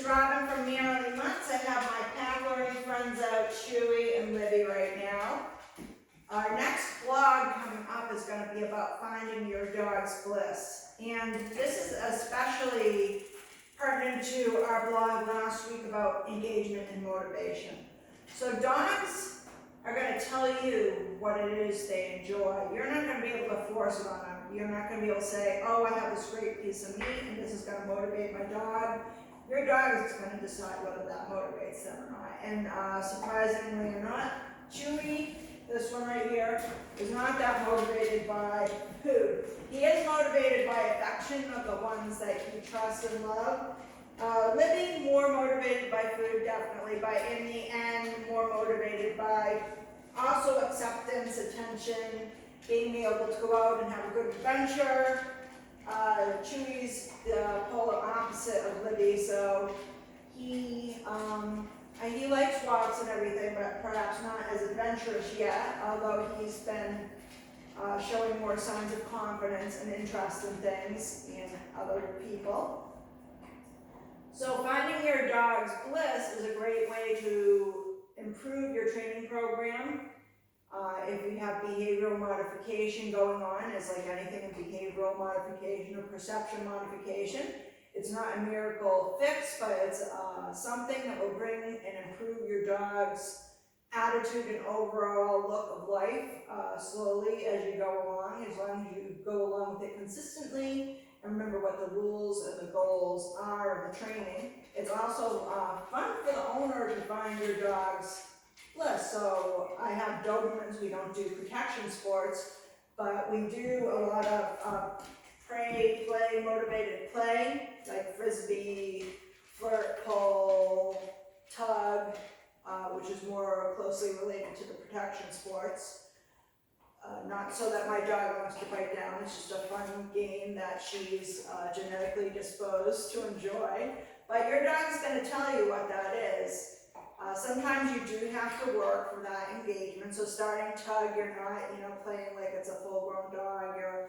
is Robin from Merrily Months. I have my pack learning friends out, Chewy and Libby, right now. Our next vlog coming up is going to be about finding your dog's bliss. And this is especially pertinent to our blog last week about engagement and motivation. So dogs are going to tell you what it is they enjoy. You're not going to be able to force it on them. You're not going to be able to say, oh, I have this great piece of meat and this is going to motivate my dog. Your dog is going to decide whether that motivates them or not. And surprisingly or not, Chewy, this one right here, is not that motivated by food. He is motivated by affection of the ones that he trusts and love. Libby, more motivated by food, definitely, but in the end, more motivated by also acceptance, attention, being able to go out and have a good adventure. Chewy's the polar opposite of Libby, so he likes walks and everything, but perhaps not as adventurous yet, although he's been showing more signs of confidence and interest in things and other people. So finding your dog's bliss is a great way to improve your training program. If you have behavioral modification going on, it's like anything in behavioral modification or perception modification. It's not a miracle fix, but it's something that will bring and improve your dog's attitude and overall look of life slowly as you go along, as long as you go along with it consistently and remember what the rules and the goals are of the training. It's also fun for the owner to find your dog's bliss. So I have Dobermans. We don't do protection sports, but we do a lot of play, motivated play, like frisbee, flirt, pull, tug, which is more closely related to the protection sports. Not so that my dog wants to bite down, it's just a fun game that she's genetically disposed to enjoy. But your dog's going to tell you what that is. Sometimes you do have to work for that engagement. So starting tug, you're not, playing like it's a full-grown dog. You're,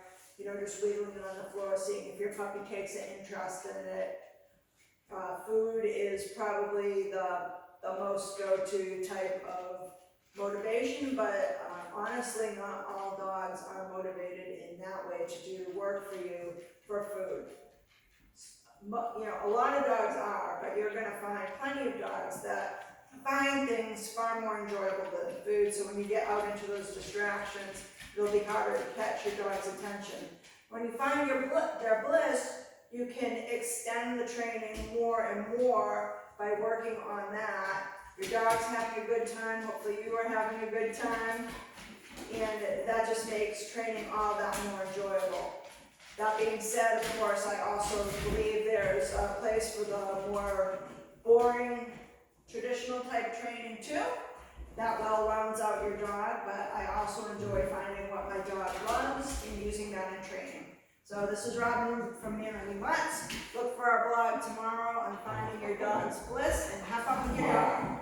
just wiggling it on the floor, seeing if your puppy takes an interest in it. Food is probably the most go-to type of motivation, but honestly, not all dogs are motivated in that way to do work for you for food. A lot of dogs are, but you're going to find plenty of dogs that find things far more enjoyable than food. So when you get out into those distractions, it'll be harder to catch your dog's attention. When you find their bliss, you can extend the training more and more by working on that. Your dog's having a good time, hopefully you are having a good time, and that just makes training all that more enjoyable. That being said, of course, I also believe there's a place for the more boring, traditional type training too. That well rounds out your dog, but I also enjoy finding what my dog loves and using that in training. So this is Robin from Merrily Months. Look for our blog tomorrow on finding your dog's bliss, and have fun with your dog.